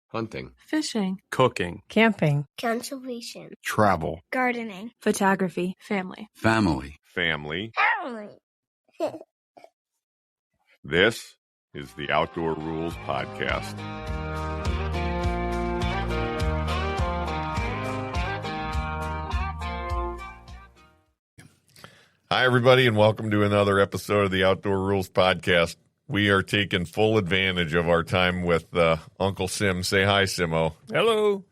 hunting, fishing, cooking, camping, conservation, travel, gardening, photography, family. family. Family. This is the Outdoor Rules Podcast. Hi, everybody, and welcome to another episode of the Outdoor Rules Podcast. We are taking full advantage of our time with Uncle Sim. Say hi, Simo. Hello.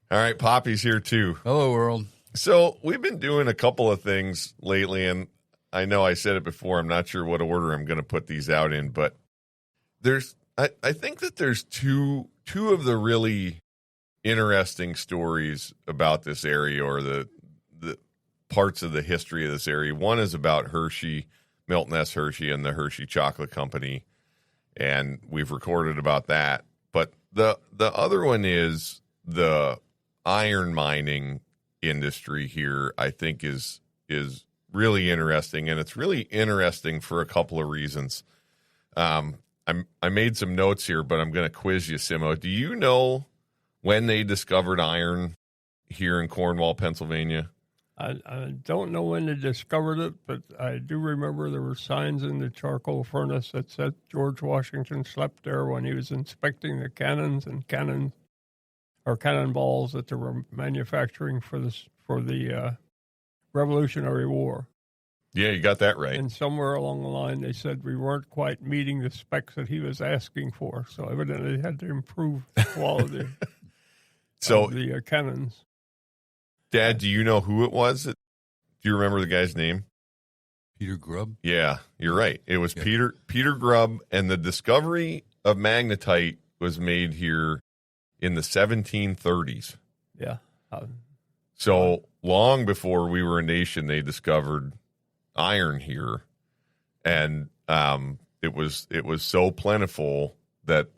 All right, Poppy's here too. Hello, world. So we've been doing a couple of things lately, and I know I said it before. I'm not sure what order I'm going to put these out in, but I think that there's two of the really interesting stories about this area, or the parts of the history of this area. One is about Hershey, Milton S. Hershey, and the Hershey Chocolate Company, and we've recorded about that. But the other one is the iron mining industry here. I think is really interesting, and it's really interesting for a couple of reasons. I made some notes here, but I'm going to quiz you, Simo. Do you know when they discovered iron here in Cornwall, Pennsylvania? I don't know when they discovered it, but I do remember there were signs in the charcoal furnace that said George Washington slept there when he was inspecting the cannons or cannonballs that they were manufacturing for the Revolutionary War. Yeah, you got that right. And somewhere along the line, they said we weren't quite meeting the specs that he was asking for. So evidently, they had to improve the quality of the cannons. Dad, do you know who it was? Do you remember the guy's name? Peter Grubb? Yeah, you're right. It was Peter Grubb, and the discovery of magnetite was made here in the 1730s. Yeah. So long before we were a nation, they discovered iron here, and it was so plentiful that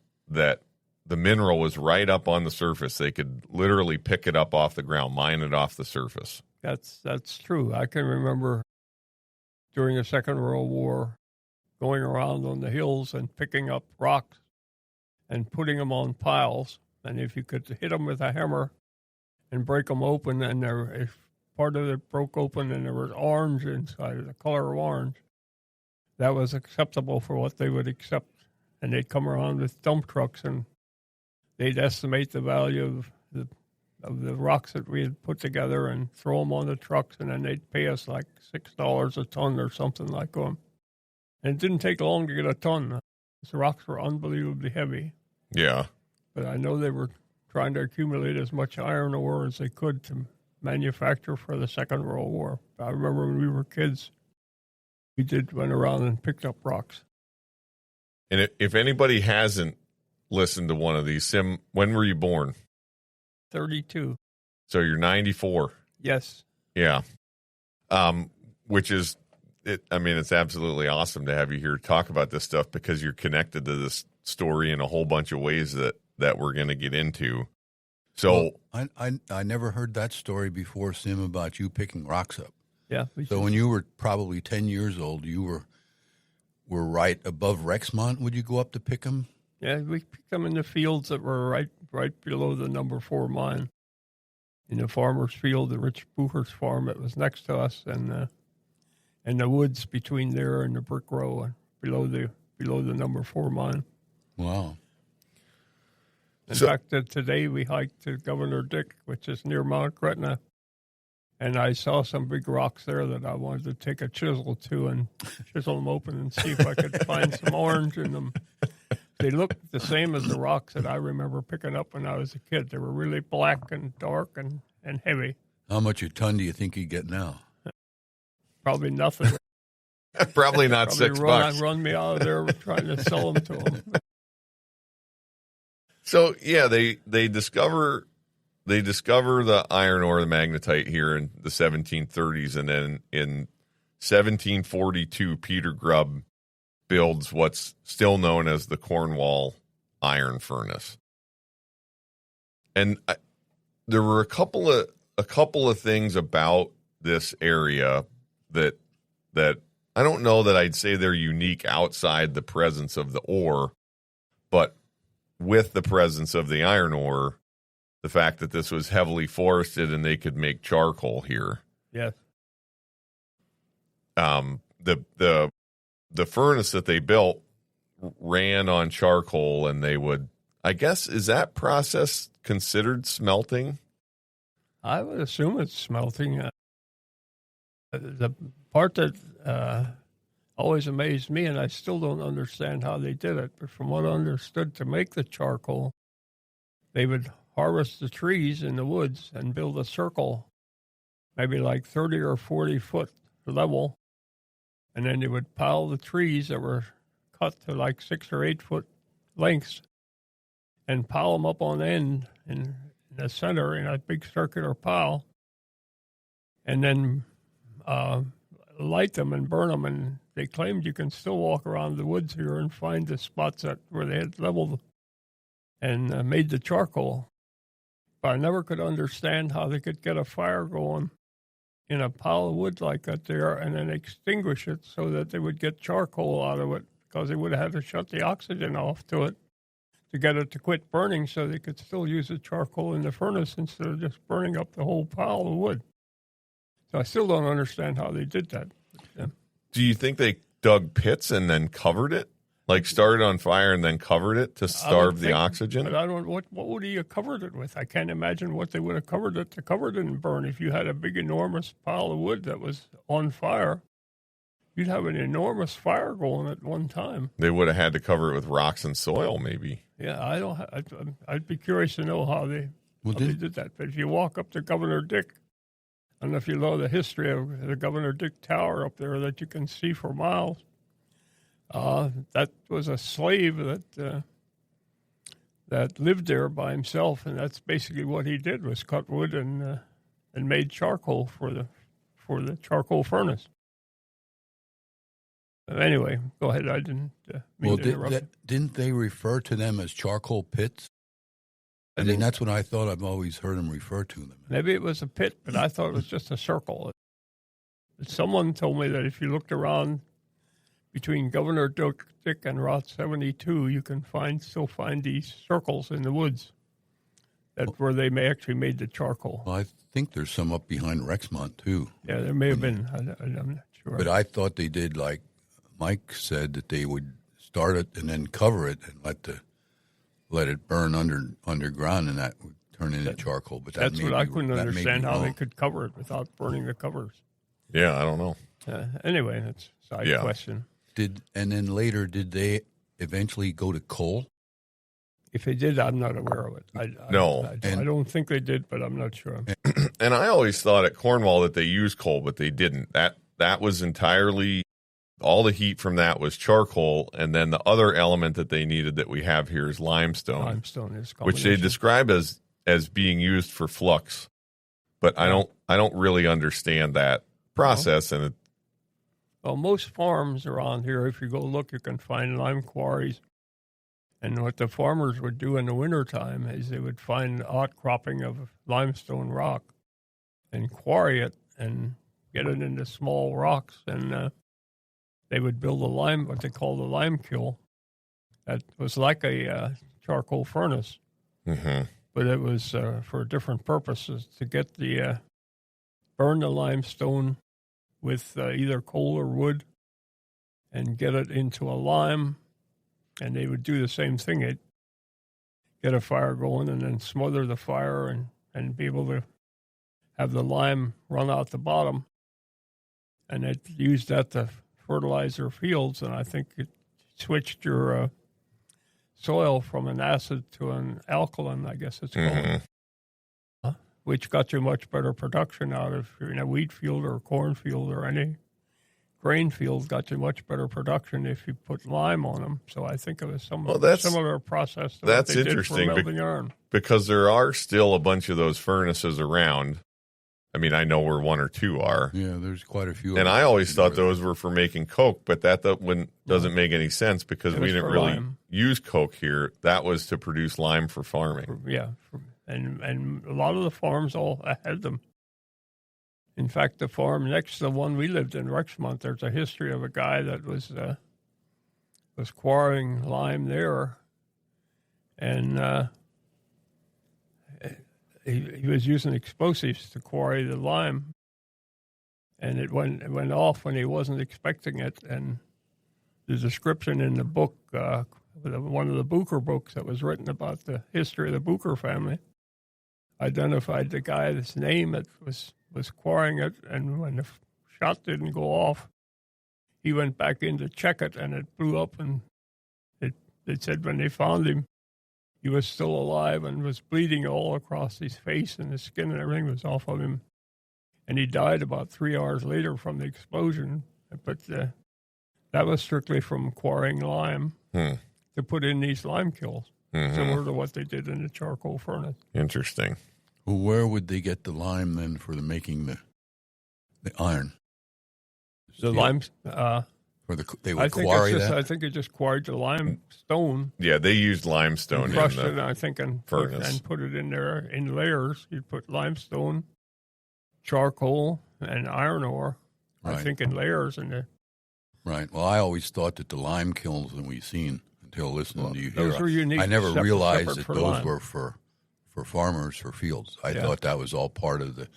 the mineral was right up on the surface. They could literally pick it up off the ground, mine it off the surface. That's true. I can remember during the Second World War going around on the hills and picking up rocks and putting them on piles. And if you could hit them with a hammer and break them open, and if part of it broke open and there was orange inside, the color of orange, that was acceptable for what they would accept. And they'd come around with dump trucks, and they'd estimate the value of the rocks that we had put together and throw them on the trucks, and then they'd pay us like $6 a ton or something like that. And it didn't take long to get a ton. The rocks were unbelievably heavy. Yeah. But I know they were trying to accumulate as much iron ore as they could to manufacture for the Second World War. I remember when we were kids, we went around and picked up rocks. And if anybody hasn't listened to one of these, Sim, when were you born? 32. So you're 94. Yes. Yeah. Which is, it's absolutely awesome to have you here to talk about this stuff, because you're connected to this story in a whole bunch of ways that we're going to get into. So well, I never heard that story before, Sim, about you picking rocks up. Yeah. So when you were probably 10 years old, you were right above Rexmont. Would you go up to pick them? Yeah, we picked them in the fields that were right below the number 4 mine. In the farmer's field, the Rich Bucher's farm that was next to us, and the woods between there and the brick row and below the number 4 mine. Wow. In fact, today we hiked to Governor Dick, which is near Mount Gretna, and I saw some big rocks there that I wanted to take a chisel to and chisel them open and see if I could find some orange in them. They looked the same as the rocks that I remember picking up when I was a kid. They were really black and dark and heavy. How much a ton do you think you get now? Probably nothing. Probably not $6. Run me out of there trying to sell them to them. So yeah, they discover the iron ore, the magnetite, here in the 1730s, and then in 1742, Peter Grubb builds what's still known as the Cornwall iron furnace. And there were a couple of things about this area that I don't know that I'd say they're unique outside the presence of the ore, but with the presence of the iron ore, the fact that this was heavily forested and they could make charcoal here. Yes. The furnace that they built ran on charcoal, and they would, I guess, is that process considered smelting? I would assume it's smelting. The part that always amazed me, and I still don't understand how they did it, but from what I understood, to make the charcoal, they would harvest the trees in the woods and build a circle, maybe like 30 or 40 foot level, and then they would pile the trees that were cut to like 6 or 8 foot lengths and pile them up on end in the center in a big circular pile, and then light them and burn them. And they claimed you can still walk around the woods here and find the spots where they had leveled and made the charcoal. But I never could understand how they could get a fire going in a pile of wood like that there and then extinguish it so that they would get charcoal out of it, because they would have had to shut the oxygen off to it to get it to quit burning so they could still use the charcoal in the furnace instead of just burning up the whole pile of wood. So I still don't understand how they did that. Yeah. Do you think they dug pits and then covered it? Like started on fire and then covered it to starve the oxygen? But I don't. What would he have covered it with? I can't imagine what they would have covered it to cover it and burn. If you had a big, enormous pile of wood that was on fire, you'd have an enormous fire going at one time. They would have had to cover it with rocks and soil, maybe. Yeah, I'd be curious to know how they did that. But if you walk up to Governor Dick, I don't know if you know the history of the Governor Dick Tower up there that you can see for miles. That was a slave that lived there by himself, and that's basically what he did, was cut wood and made charcoal for the charcoal furnace. Anyway, go ahead. I didn't mean to interrupt. Didn't they refer to them as charcoal pits? I mean, that's what I thought. I've always heard them refer to them. Maybe it was a pit, but I thought it was just a circle. Someone told me that if you looked around between Governor Dick and Route 72, you can still find these circles in the woods where they actually made the charcoal. Well, I think there's some up behind Rexmont, too. Yeah, there may have been. I'm not sure. But I thought they did, like Mike said, that they would start it and then cover it and let it burn underground, and that would turn into charcoal. But that's what I couldn't understand, how they could cover it without burning the covers. Yeah, I don't know. Anyway, that's a side question. And then later, did they eventually go to coal? If they did, I'm not aware of it. I don't think they did, but I'm not sure. And I always thought at Cornwall that they used coal, but they didn't. That was entirely, all the heat from that was charcoal, and then the other element that they needed that we have here is limestone. Limestone is which they describe as being used for flux, but I don't really understand that process. Well, most farms around here, if you go look, you can find lime quarries. And what the farmers would do in the wintertime is they would find outcropping of limestone rock and quarry it and get it into small rocks. And they would build what they call the lime kiln. That was like a charcoal furnace. Mm-hmm. But it was for different purposes, to get burn the limestone with either coal or wood and get it into a lime. And they would do the same thing. They'd get a fire going and then smother the fire and be able to have the lime run out the bottom. And they'd use that to fertilize their fields. And I think it switched your soil from an acid to an alkaline, I guess it's called. Mm-hmm. Which got you much better production out of, in a wheat field or a corn field or any grain field, got you much better production if you put lime on them. So I think it was similar process to what they interesting did for melting iron. Because there are still a bunch of those furnaces around. I mean, I know where one or two are. Yeah, there's quite a few. And I always thought those were for making Coke, but that doesn't make any sense because we didn't really use Coke here. That was to produce lime for farming. And a lot of the farms all had them. In fact, the farm next to the one we lived in, Rexmont, there's a history of a guy that was quarrying lime there, and he was using explosives to quarry the lime, and it went off when he wasn't expecting it. And the description in the book, one of the Booker books that was written about the history of the Booker family, identified the guy's name that was quarrying it, and when the shot didn't go off, he went back in to check it, and it blew up, and they said when they found him, he was still alive and was bleeding all across his face, and his skin and everything was off of him. And he died about 3 hours later from the explosion. But that was strictly from quarrying lime to put in these lime kilns, similar to what they did in the charcoal furnace. Interesting. Well, where would they get the lime then for making the iron? The lime... they would quarry that? I think it just quarried the limestone. Yeah, they used limestone crushed in it, I think, and furnace. put it in there in layers. You'd put limestone, charcoal, and iron ore, Right. I think, in layers. Right. Well, I always thought that the lime kilns that we've seen until listening to you here, those were unique. I never realized separate that for those lime. were for farmers, for fields. I Yeah. thought that was all part of the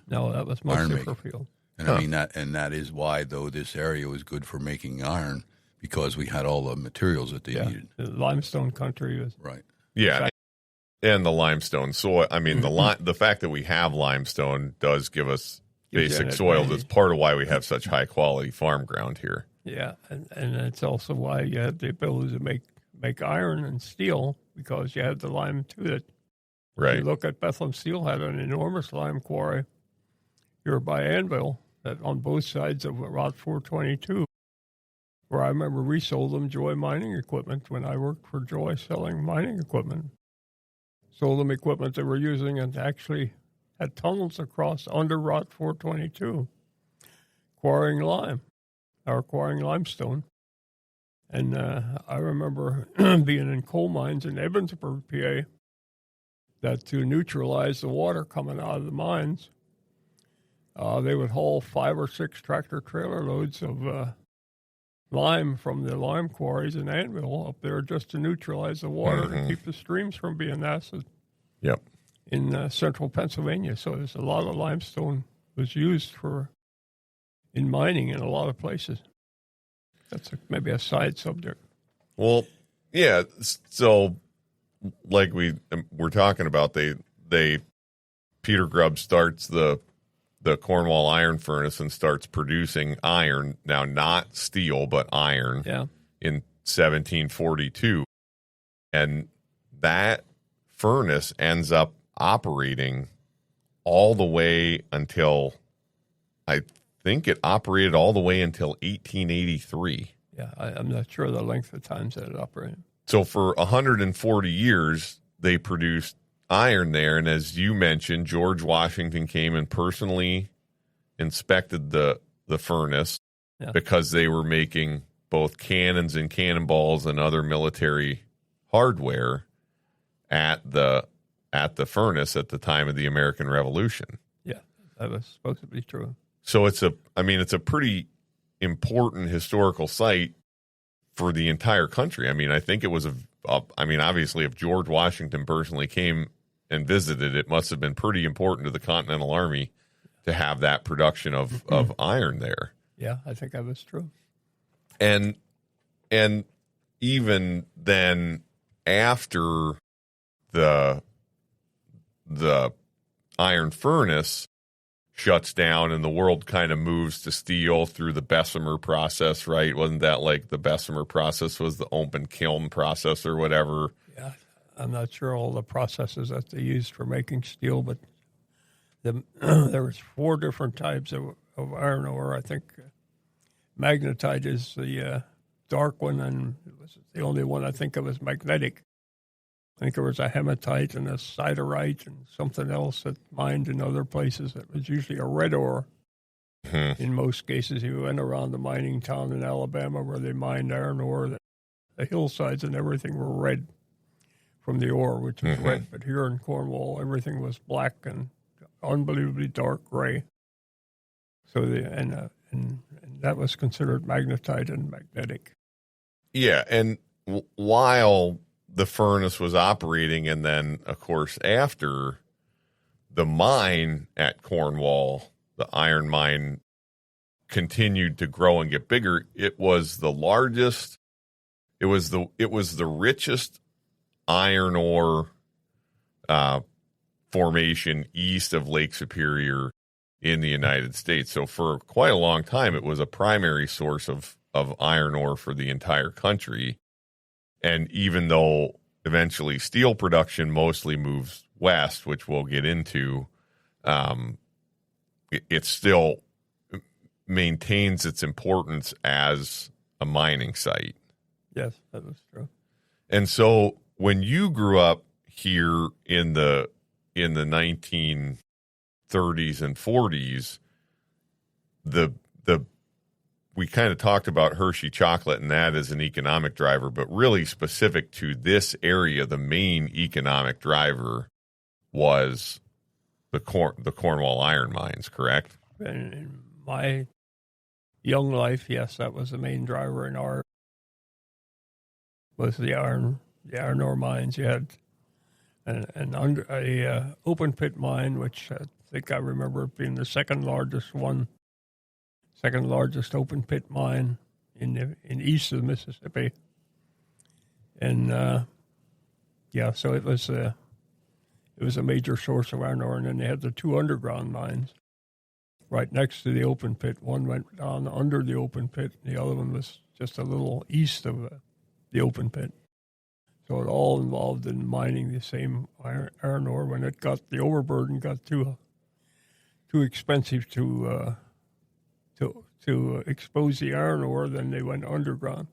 No, that was iron mostly for making. field. And I mean that is why, though, this area was good for making iron, because we had all the materials that they needed. The limestone country was Right. Yeah, and the limestone soil. I mean, the fact that we have limestone does give us basic soil. That's part of why we have such high quality farm ground here. Yeah, and it's also why you had the ability to make iron and steel, because you had the lime too. That Right. you look at Bethlehem Steel had an enormous lime quarry here by Anvil that on both sides of Route 422, where I remember we sold them Joy mining equipment when I worked for Joy selling mining equipment. Sold them equipment they were using and actually had tunnels across under Route 422, quarrying limestone. And I remember being in coal mines in Evansburg, PA, that to neutralize the water coming out of the mines, they would haul 5 or 6 tractor trailer loads of lime from the lime quarries in Anvil up there just to neutralize the water to keep the streams from being acid. Yep. In central Pennsylvania. So there's a lot of limestone was used in mining in a lot of places. That's maybe a side subject. Well, yeah. So, like we're talking about, Peter Grubb starts the Cornwall iron furnace and starts producing iron, now not steel but iron, in 1742, and that furnace ends up operating all the way until, I think it operated all the way until 1883. Yeah, I'm not sure the length of times that it operated. So for 140 years, they produced iron there. And as you mentioned, George Washington came and personally inspected the furnace because they were making both cannons and cannonballs and other military hardware at the furnace at the time of the American Revolution. Yeah, that was supposed to be true. So it's a pretty important historical site for the entire country. I mean, I think it was obviously if George Washington personally came and visited, it must have been pretty important to the Continental Army to have that production of iron there. Yeah, I think that was true. And even then, after the iron furnace shuts down and the world kind of moves to steel through the Bessemer process, right? Wasn't that like the Bessemer process was the open kiln process or whatever? Yeah, I'm not sure all the processes that they used for making steel, but there was 4 different types of iron ore. I think magnetite is the dark one, and it was the only one I think of as magnetic. I think there was a hematite and a siderite and something else that mined in other places. It was usually a red ore. In most cases, you went around the mining town in Alabama where they mined iron ore. The hillsides and everything were red from the ore, which was red. But here in Cornwall, everything was black and unbelievably dark gray. So and that was considered magnetite and magnetic. Yeah, and while the furnace was operating, and then, of course, after the mine at Cornwall, the iron mine continued to grow and get bigger. It was the largest. It was the richest iron ore formation east of Lake Superior in the United States. So for quite a long time, it was a primary source of iron ore for the entire country. And even though eventually steel production mostly moves west, which we'll get into, it still maintains its importance as a mining site. Yes, that was true. And so when you grew up here in the 1930s and 40s, we kind of talked about Hershey chocolate and that as an economic driver, but really specific to this area, the main economic driver was the Cornwall iron mines, correct? In my young life, yes, that was the main driver in our was the iron ore mines. You had an under a open pit mine, which I think I remember being the second largest open pit mine in east of the Mississippi, and so it was a major source of iron ore. And then they had the two underground mines right next to the open pit. One went down under the open pit, and the other one was just a little east of the open pit. So it all involved in mining the same iron ore. When the overburden got too expensive to expose the iron ore, then they went underground.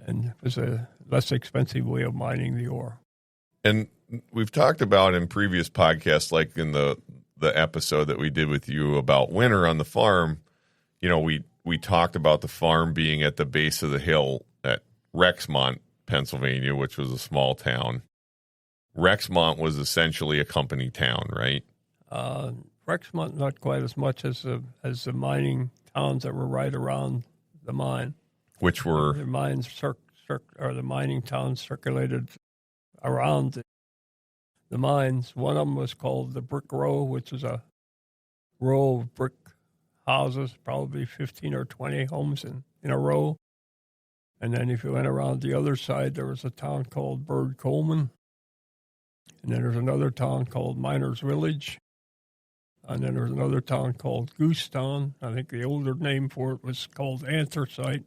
And it was a less expensive way of mining the ore. And we've talked about in previous podcasts, like in the episode that we did with you about winter on the farm, we talked about the farm being at the base of the hill at Rexmont, Pennsylvania, which was a small town. Rexmont was essentially a company town, right? Rexmont, not quite as much as the mining towns that were right around the mine. Which were? The mines the mining towns circulated around the mines. One of them was called the Brick Row, which is a row of brick houses, probably 15 or 20 homes in a row. And then if you went around the other side, there was a town called Bird Coleman. And then there's another town called Miners Village. And then there's another town called Goosetown. I think the older name for it was called Anthracite.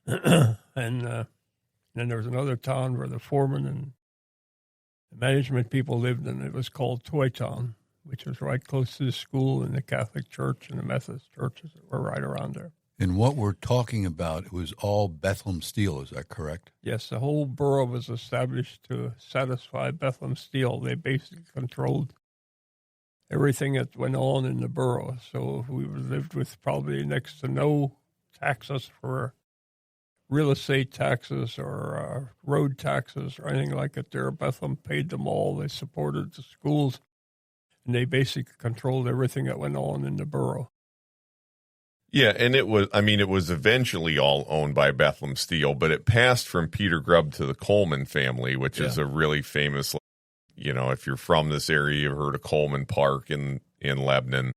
And then there was another town where the foreman and the management people lived, and it was called Toy Town, which was right close to the school and the Catholic Church and the Methodist churches that were right around there. And what we're talking about, it was all Bethlehem Steel, is that correct? Yes, the whole borough was established to satisfy Bethlehem Steel. They basically controlled everything that went on in the borough. So we lived with probably next to no taxes for real estate taxes or road taxes or anything like it there. Bethlehem paid them all. They supported the schools, and they basically controlled everything that went on in the borough. Yeah, and it was eventually all owned by Bethlehem Steel, but it passed from Peter Grubb to the Coleman family, which is a really famous, if you're from this area, you've heard of Coleman Park in Lebanon.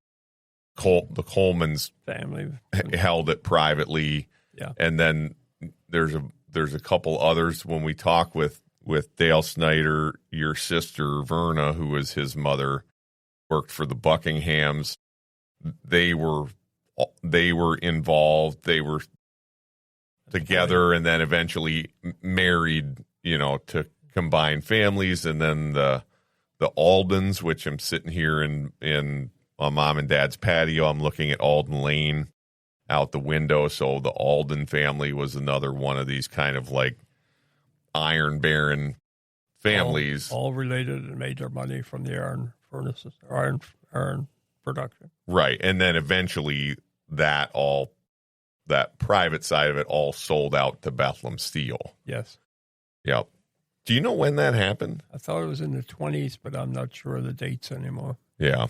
The Colemans family held it privately. Yeah. And then there's a couple others. When we talk with Dale Snyder, your sister Verna, who was his mother, worked for the Buckinghams. They were involved. They were together and then eventually married, to combine families. And then the Aldens, which I'm sitting here in my mom and dad's patio. I'm looking at Alden Lane out the window. So the Alden family was another one of these kind of like iron baron families. All related and made their money from the iron furnaces, iron production. Right. And then eventually that private side of it all sold out to Bethlehem Steel. Yes. Yep. Do you know when that happened? I thought it was in the 20s, but I'm not sure of the dates anymore. Yeah.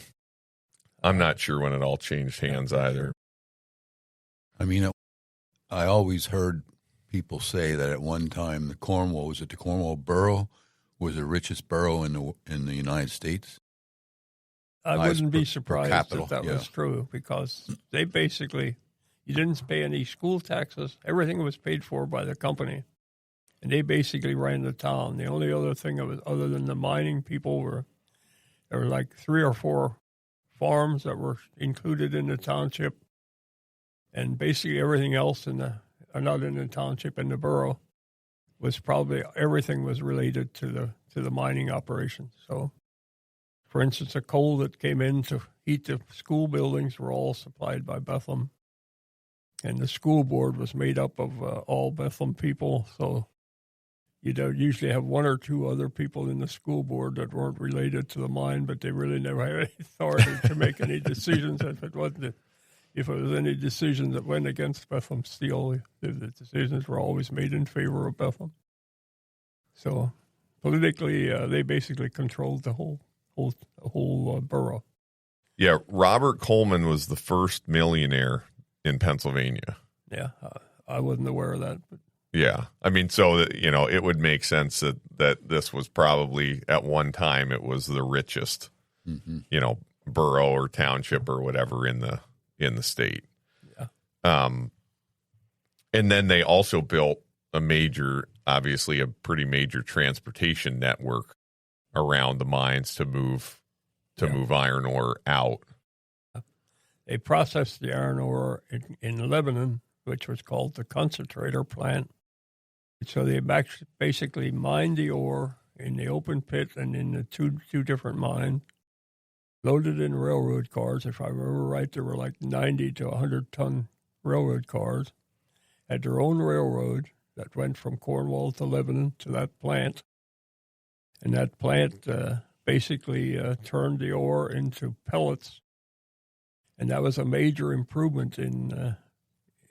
I'm not sure when it all changed hands either. I mean, I always heard people say that at one time the Cornwall borough was the richest borough in the United States. I wouldn't be surprised if that yeah. was true, because they basically, you didn't pay any school taxes. Everything was paid for by the company, and they basically ran the town. The only other thing other than the mining people there were like 3 or 4 farms that were included in the township, and basically everything else not in the township, in the borough, was probably everything was related to the mining operation. So, for instance, the coal that came in to heat the school buildings were all supplied by Bethlehem. And the school board was made up of all Bethlehem people. So you'd usually have 1 or 2 other people in the school board that weren't related to the mine, but they really never had any authority to make any decisions. If it was any decision that went against Bethlehem Steel, the decisions were always made in favor of Bethlehem. So politically, they basically controlled the whole borough. Yeah, Robert Coleman was the first millionaire in Pennsylvania. Yeah, I wasn't aware of that. But. Yeah, I mean, so it would make sense that this was probably at one time it was the richest, borough or township or whatever in the state. Yeah. And then they also built obviously a pretty major transportation network around the mines to move iron ore out. They processed the iron ore in Lebanon, which was called the concentrator plant. So they basically mined the ore in the open pit and in the two different mines, loaded in railroad cars. If I remember right, there were like 90 to 100-ton railroad cars, had their own railroad that went from Cornwall to Lebanon to that plant. And that plant basically turned the ore into pellets. And that was a major improvement in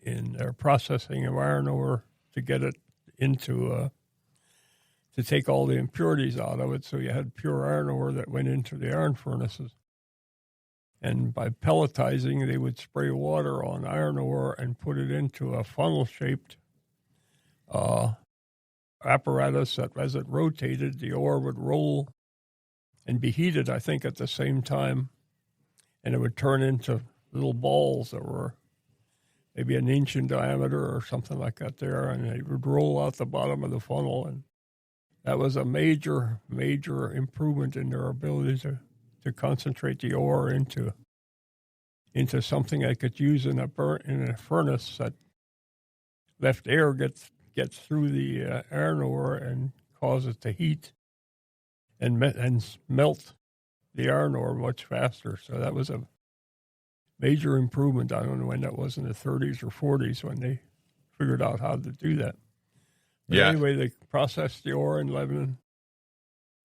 their processing of iron ore to get it into, to take all the impurities out of it. So you had pure iron ore that went into the iron furnaces. And by pelletizing, they would spray water on iron ore and put it into a funnel-shaped apparatus that, as it rotated, the ore would roll and be heated, I think, at the same time. And it would turn into little balls that were maybe an inch in diameter or something like that there, and they would roll out the bottom of the funnel. And that was a major, major improvement in their ability to concentrate the ore into something I could use in a furnace that left air gets through the iron ore and cause it to heat and melt the iron ore much faster. So that was a major improvement. I don't know when that was, in the 30s or 40s, when they figured out how to do that. But anyway, they processed the ore in Lebanon,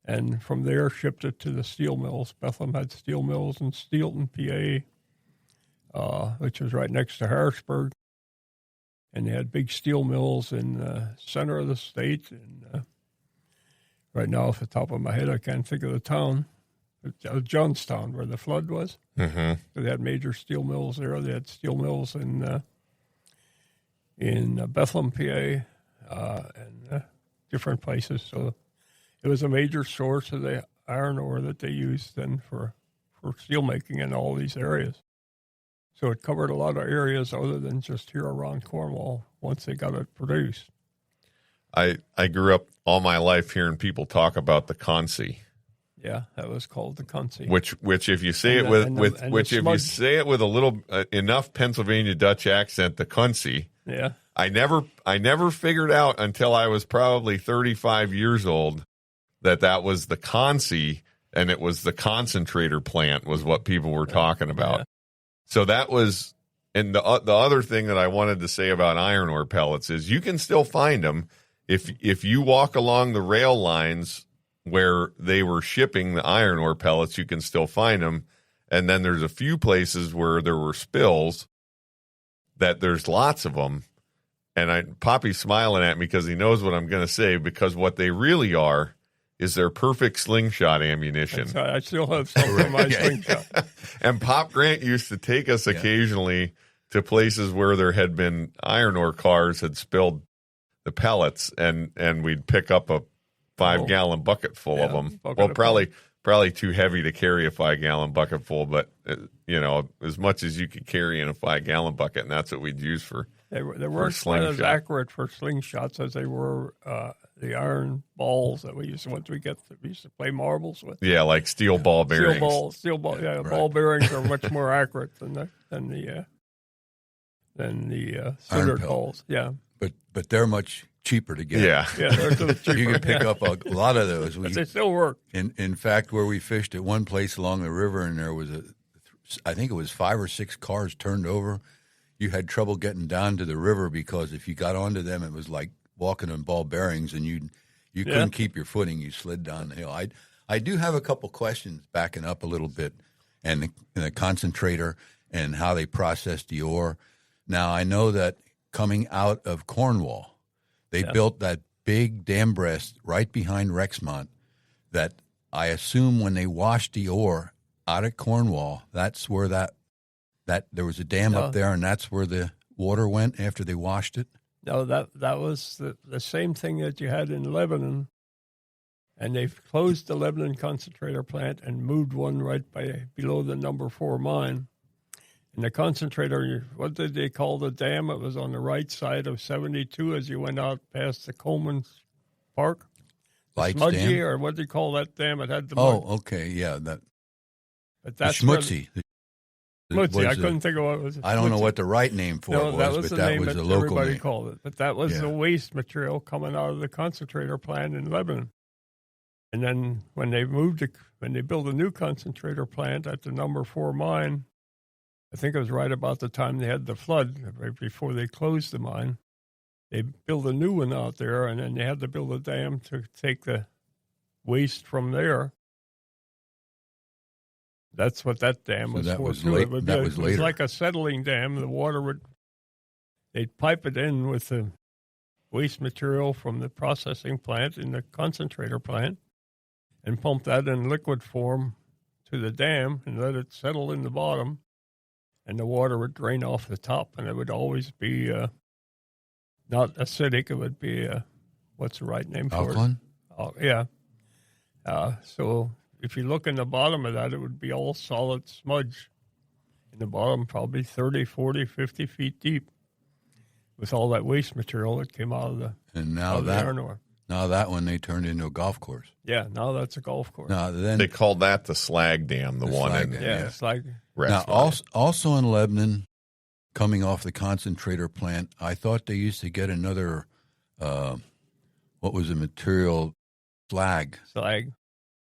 and from there shipped it to the steel mills. Bethlehem had steel mills in Steelton, PA, which was right next to Harrisburg. And they had big steel mills in the center of the state. And right now, off the top of my head, I can't think of the town. It was Johnstown, where the flood was. Mm-hmm. So they had major steel mills there. They had steel mills in Bethlehem, PA, and different places. So it was a major source of the iron ore that they used then for steelmaking in all these areas. So it covered a lot of areas other than just here around Cornwall once they got it produced. I grew up all my life hearing people talk about the Concy. Yeah, that was called the Concy. Which if you say it you say it with a little enough Pennsylvania Dutch accent, the Concy. Yeah. I never figured out until I was probably 35 years old that was the Concy, and it was the concentrator plant was what people were talking about. Yeah. So that was, and the other thing that I wanted to say about iron ore pellets is you can still find them if you walk along the rail lines where they were shipping the iron ore pellets. You can still find them, and then there's a few places where there were spills that there's lots of them. And Poppy's smiling at me because he knows what I'm going to say, because what they really are is their perfect slingshot ammunition. I still have some of my slingshot. And Pop Grant used to take us occasionally to places where there had been iron ore cars had spilled pellets, and we'd pick up a 5-gallon bucket full of them. Well, probably too heavy to carry a 5-gallon bucket full, but as much as you could carry in a 5-gallon bucket, and that's what we'd use for. They weren't quite as accurate for slingshots as they were the iron balls that we used to play marbles with. Yeah, like steel ball bearings. Steel ball. Yeah, right. Ball bearings are much more accurate than the cinder balls. Yeah, but they're much cheaper to get. Yeah, they're cheaper. You can pick up a lot of those. But they still work. In fact, where we fished at one place along the river, and there was I think it was 5 or 6 cars turned over. You had trouble getting down to the river because if you got onto them, it was like walking on ball bearings, and you couldn't keep your footing. You slid down the hill. I do have a couple questions backing up a little bit, and the concentrator and how they process the ore. Now, I know that coming out of Cornwall, they built that big dam breast right behind Rexmont that I assume when they washed the ore out at Cornwall, that's where that there was a dam up there, and that's where the water went after they washed it? No, that was the same thing that you had in Lebanon, and they've closed the Lebanon concentrator plant and moved one right below the number 4 mine. And the concentrator, what did they call the dam? It was on the right side of 72 as you went out past the Coleman Park. Lights Smudgy, Dam? or what do you call that dam? It had the mud. Oh, okay, yeah. But that's Schmutzy. Schmutzy, I couldn't think of what it was. I don't know what the right name for it was, that was but the that name was that the local everybody name. called it. But that was the waste material coming out of the concentrator plant in Lebanon. And then when they built a new concentrator plant at the number 4 mine, I think it was right about the time they had the flood, right before they closed the mine. They built a new one out there, and then they had to build a dam to take the waste from there. That's what that dam was that for. Was too. late, It would that be, was it later. was like a settling dam. The water they'd pipe it in with the waste material from the processing plant in the concentrator plant and pump that in liquid form to the dam and let it settle in the bottom. And the water would drain off the top, and it would always be not acidic. It would be, what's the right name for Alkaline? it? Oh, yeah. So if you look in the bottom of that, it would be all solid smudge in the bottom, probably 30, 40, 50 feet deep with all that waste material that came out of the iron ore. Now that one they turned into a golf course. Yeah, now that's a golf course. Now then they called that the slag dam, the one slag in dam, slag. Now also in Lebanon, coming off the concentrator plant, I thought they used to get another, what was the material? Slag. Slag.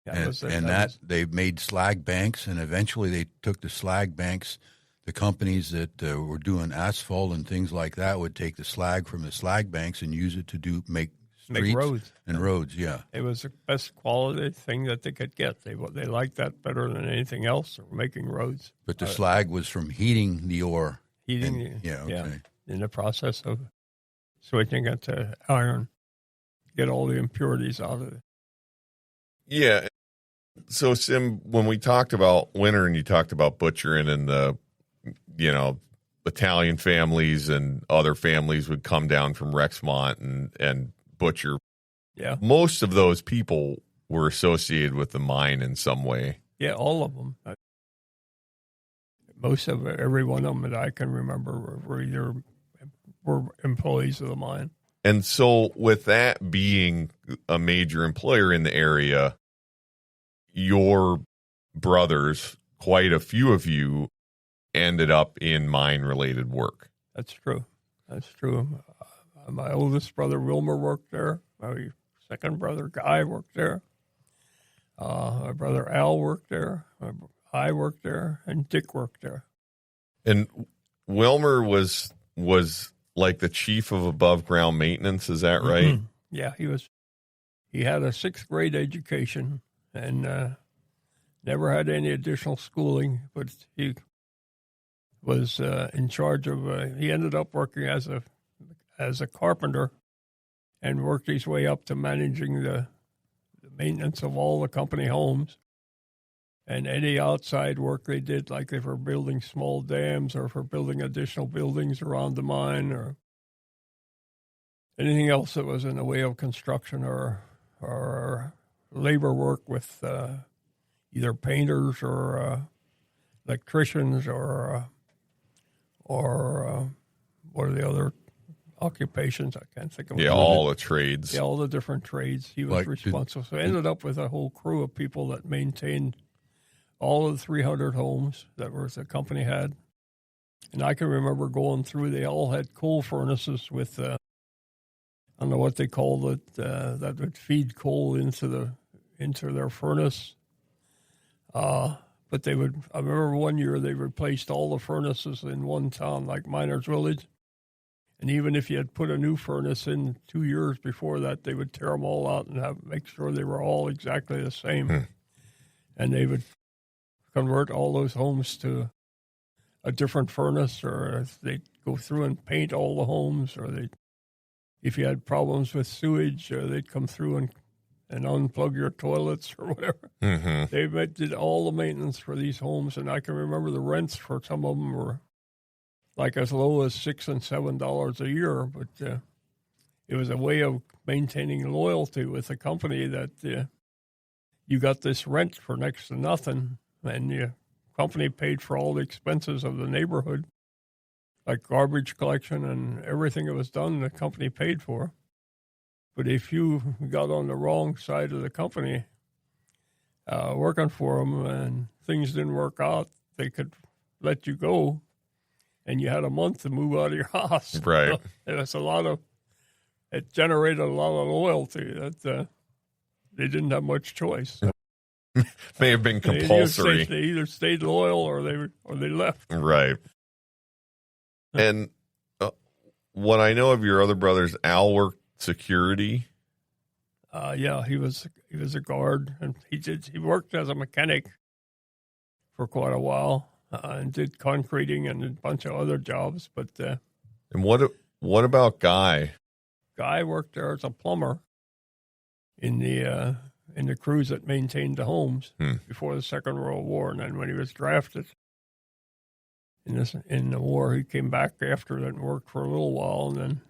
Yeah, they made slag banks, and eventually they took the slag banks. The companies that were doing asphalt and things like that would take the slag from the slag banks and use it to make streets roads. And roads, yeah. It was the best quality thing that they could get. They liked that better than anything else, making roads. But the slag was from heating the ore. In the process of switching it to iron, get all the impurities out of it. Yeah. So, Sim, when we talked about winter and you talked about butchering and the, Italian families and other families would come down from Rexmont and butcher. Yeah. Most of those people were associated with the mine in some way. Yeah, all of them. Most of every one of them that I can remember were employees of the mine. And so with that being a major employer in the area, your brothers, quite a few of you, ended up in mine-related work. That's true. My oldest brother, Wilmer, worked there. My second brother, Guy, worked there. My brother, Al, worked there. I worked there, and Dick worked there. And Wilmer was like the chief of above-ground maintenance, is that right? Mm-hmm. Yeah, he was. He had a 6th grade education and never had any additional schooling, but he was in charge of. He ended up working as a carpenter, and worked his way up to managing the maintenance of all the company homes, and any outside work they did, like if we're building small dams or for building additional buildings around the mine, or anything else that was in the way of construction or labor work with either painters or electricians or what are the other occupations? I can't think of. Yeah, all the trades. Yeah, all the different trades. He was responsible. So I ended up with a whole crew of people that maintained all of the 300 homes that the company had. And I can remember going through, they all had coal furnaces with, I don't know what they called it, that would feed coal into their furnace. But I remember one year they replaced all the furnaces in one town, like Miners Village. And even if you had put a new furnace in 2 years before that, they would tear them all out and make sure they were all exactly the same. And they would convert all those homes to a different furnace, or they'd go through and paint all the homes, or if you had problems with sewage, they'd come through and unplug your toilets or whatever. They did all the maintenance for these homes, and I can remember the rents for some of them were like as low as $6 and $7 a year, but it was a way of maintaining loyalty with the company that you got this rent for next to nothing, and the company paid for all the expenses of the neighborhood, like garbage collection and everything that was done, the company paid for. But if you got on the wrong side of the company working for them and things didn't work out, they could let you go, and you had a month to move out of your house. Right. So it generated a lot of loyalty that they didn't have much choice. May have been compulsory. They either stayed loyal or they left. Right. And what I know of your other brothers, Al worked security. Yeah, he was a guard, and he worked as a mechanic for quite a while, and did concreting and a bunch of other jobs. But and what about Guy? Guy worked there as a plumber in the crews that maintained the homes before the Second World War, and then when he was drafted in the war, he came back after that and worked for a little while, and then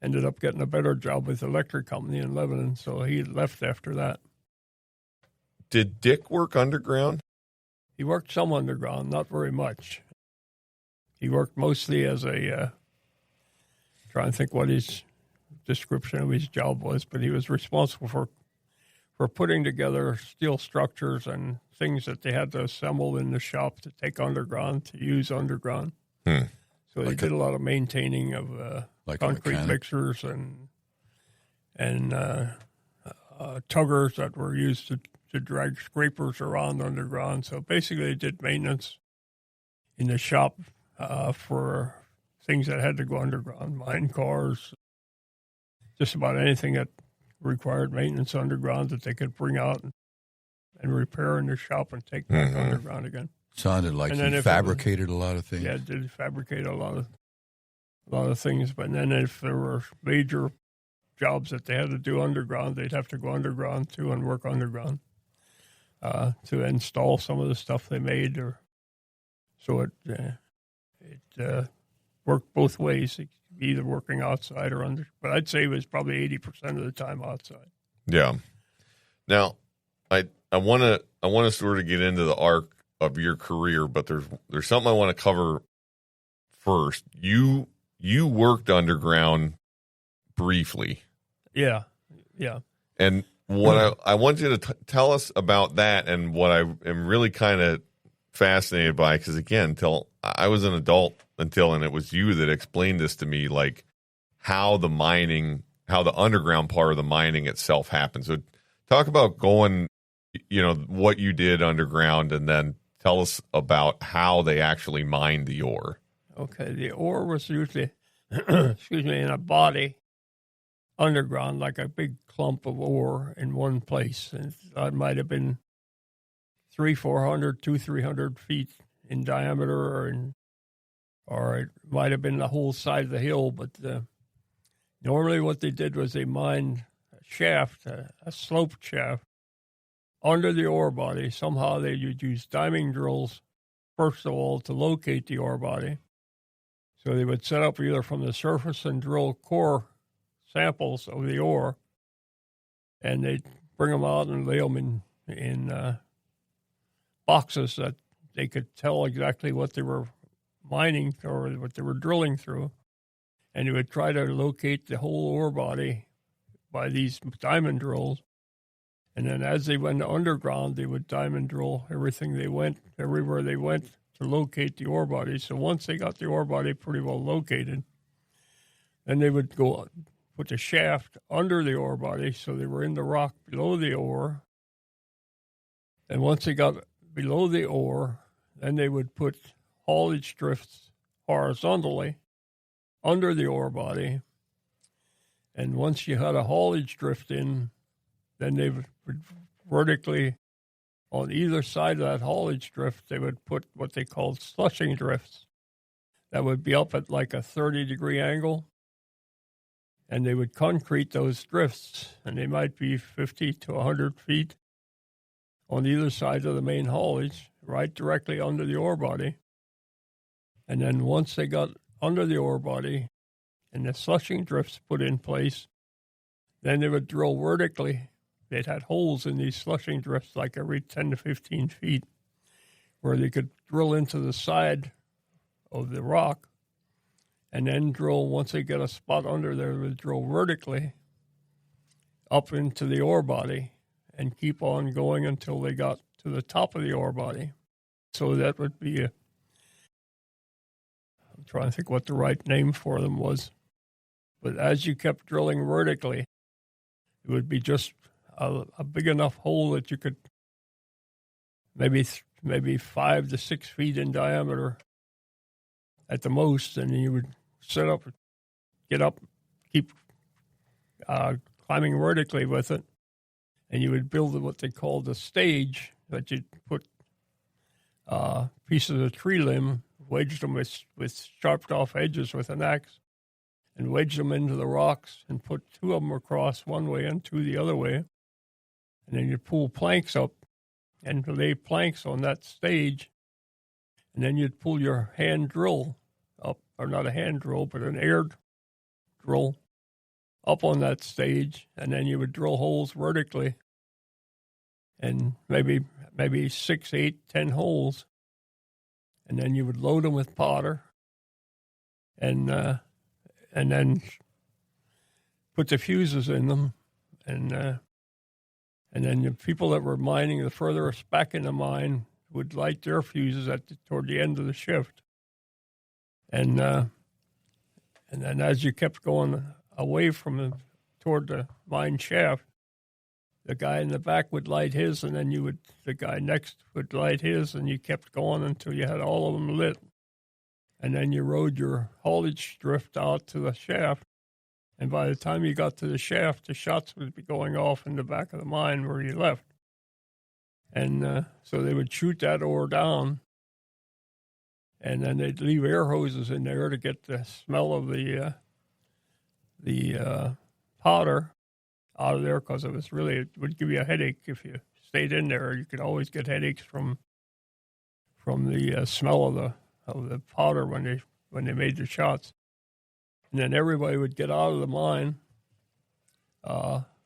ended up getting a better job with the electric company in Lebanon, so he left after that. Did Dick work underground? He worked some underground, not very much. He worked mostly as trying to think what his description of his job was, but he was responsible for putting together steel structures and things that they had to assemble in the shop to take underground, to use underground. So they did a lot of maintaining of concrete mixers and tuggers that were used to drag scrapers around underground. So basically they did maintenance in the shop for things that had to go underground, mine cars, just about anything that required maintenance underground that they could bring out and repair in the shop and take back underground again. Sounded like he fabricated a lot of things. Yeah, did fabricate a lot of things. But then if there were major jobs that they had to do underground, they'd have to go underground too and work underground to install some of the stuff they made. So it worked both ways. It could be either working outside or under. But I'd say it was probably 80% of the time outside. Yeah. Now, I want to sort of get into the arc of your career, but there's something I want to cover first. You worked underground briefly. Yeah. And what I want you to tell us about that, and what I am really kind of fascinated by, because again, until I was an adult and it was you that explained this to me, like how the underground part of the mining itself happens. So talk about going, what you did underground, and then tell us about how they actually mined the ore. Okay, the ore was usually, in a body underground, like a big clump of ore in one place. And it might have been 300 feet in diameter, or it might have been the whole side of the hill. But normally what they did was they mined a shaft, a sloped shaft, under the ore body. Somehow they would use diamond drills, first of all, to locate the ore body. So they would set up either from the surface and drill core samples of the ore, and they'd bring them out and lay them in boxes that they could tell exactly what they were mining or what they were drilling through. And they would try to locate the whole ore body by these diamond drills. And then as they went underground, they would diamond drill everywhere they went to locate the ore body. So once they got the ore body pretty well located, then they would go put the shaft under the ore body, so they were in the rock below the ore. And once they got below the ore, then they would put haulage drifts horizontally under the ore body. And once you had a haulage drift in, then they would vertically, on either side of that haulage drift, they would put what they called slushing drifts. That would be up at like a 30-degree angle. And they would concrete those drifts, and they might be 50 to 100 feet on either side of the main haulage, right directly under the ore body. And then once they got under the ore body and the slushing drifts put in place, then they would drill vertically. They'd had holes in these slushing drifts like every 10 to 15 feet where they could drill into the side of the rock and then drill, once they get a spot under there, they would drill vertically up into the ore body and keep on going until they got to the top of the ore body. So that would be I'm trying to think what the right name for them was. But as you kept drilling vertically, it would be just a big enough hole that you could maybe 5 to 6 feet in diameter at the most, and you would set up, get up, keep climbing vertically with it, and you would build what they called a stage that you'd put pieces of tree limb, wedged them with sharped off edges with an axe, and wedged them into the rocks and put 2 of them across one way and 2 the other way. And then you pull planks up and lay planks on that stage. And then you'd pull your hand drill up, or not a hand drill, but an air drill up on that stage. And then you would drill holes vertically, and maybe 6, 8, 10 holes. And then you would load them with powder and then put the fuses in them. And then the people that were mining the furthest back in the mine would light their fuses toward the end of the shift. And then as you kept going away from toward the mine shaft, the guy in the back would light his, and then the guy next would light his, and you kept going until you had all of them lit. And then you rode your haulage drift out to the shaft. And by the time you got to the shaft, the shots would be going off in the back of the mine where you left. And so they would shoot that ore down, and then they'd leave air hoses in there to get the smell of the powder out of there, because it would give you a headache if you stayed in there. You could always get headaches from the smell of the powder when they made the shots. And then everybody would get out of the mine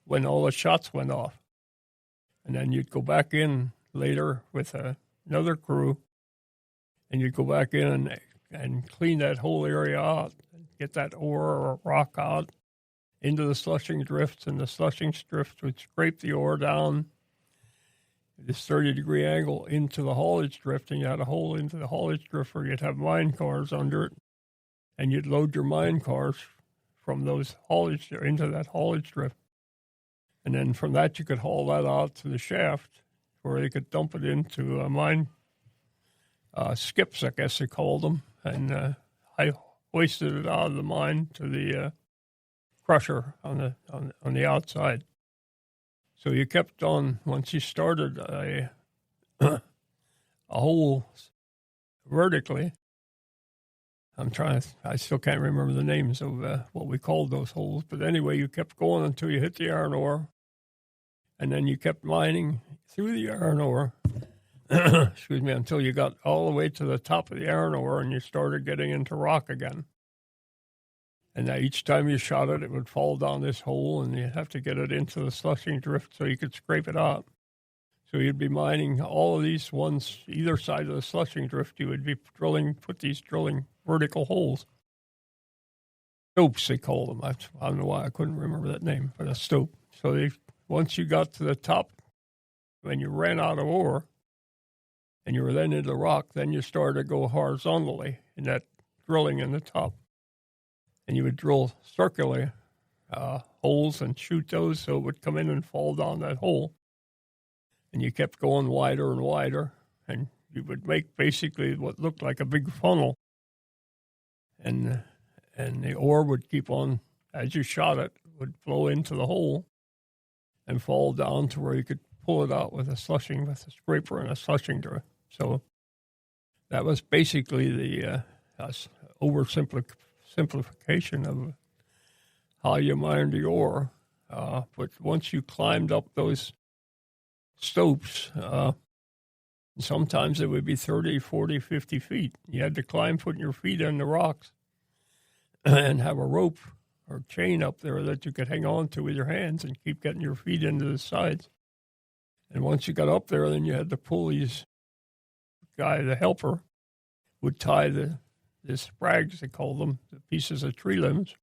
when all the shots went off. And then you'd go back in later with another crew, and you'd go back in and clean that whole area out, and get that ore or rock out into the slushing drifts, and the slushing drifts would scrape the ore down this 30-degree angle into the haulage drift, and you had a hole into the haulage drift where you'd have mine cars under it. And you'd load your mine cars from those haulage into that haulage drift. And then from that, you could haul that out to the shaft where they could dump it into mine skips, I guess they called them. And I hoisted it out of the mine to the crusher on the outside. So you kept on, once you started a hole vertically, I still can't remember the names of what we called those holes. But anyway, you kept going until you hit the iron ore. And then you kept mining through the iron ore, excuse me, until you got all the way to the top of the iron ore and you started getting into rock again. And each time you shot it, it would fall down this hole, and you'd have to get it into the slushing drift so you could scrape it out. So you'd be mining all of these ones, either side of the slushing drift. You would be drilling vertical holes. Stopes, they call them. I don't know why I couldn't remember that name, but a stope. So once you got to the top, when you ran out of ore, and you were then into the rock, then you started to go horizontally in that drilling in the top. And you would drill circular holes and shoot those so it would come in and fall down that hole. And you kept going wider and wider, and you would make basically what looked like a big funnel. And the ore would keep on, as you shot it, would flow into the hole and fall down to where you could pull it out with a scraper and a slushing drift. So that was basically the oversimplification of how you mined the ore. But once you climbed up those stopes, sometimes it would be 30, 40, 50 feet. You had to climb putting your feet in the rocks and have a rope or chain up there that you could hang on to with your hands and keep getting your feet into the sides. And once you got up there, then you had to pull these the helper, would tie the sprags, they call them, the pieces of tree limbs,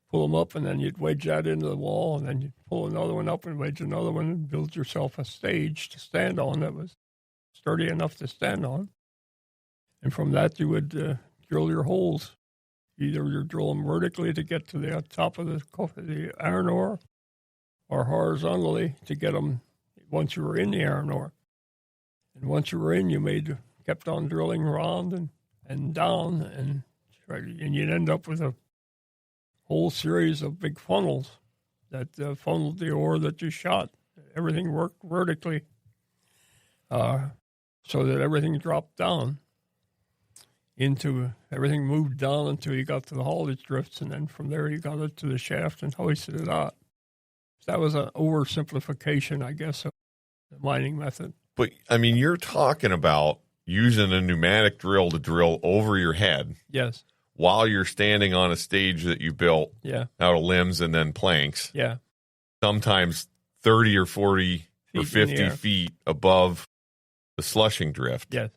pull them up, and then you'd wedge that into the wall, and then you'd pull another one up and wedge another one and build yourself a stage to stand on that was sturdy enough to stand on. And from that, you would drill your holes. Either you drill them vertically to get to the top of the iron ore, or horizontally to get them once you were in the iron ore. And once you were in, you kept on drilling around and down, and you'd end up with a whole series of big funnels that funneled the ore that you shot. Everything worked vertically so that everything dropped down everything moved down until you got to the haulage drifts, and then from there you got it to the shaft and hoisted it out. So that was an oversimplification, I guess, of the mining method. But, I mean, you're talking about using a pneumatic drill to drill over your head. Yes. While you're standing on a stage that you built out of limbs and then planks. Yeah. Sometimes 30 or 40 or 50 feet above the slushing drift. Yes.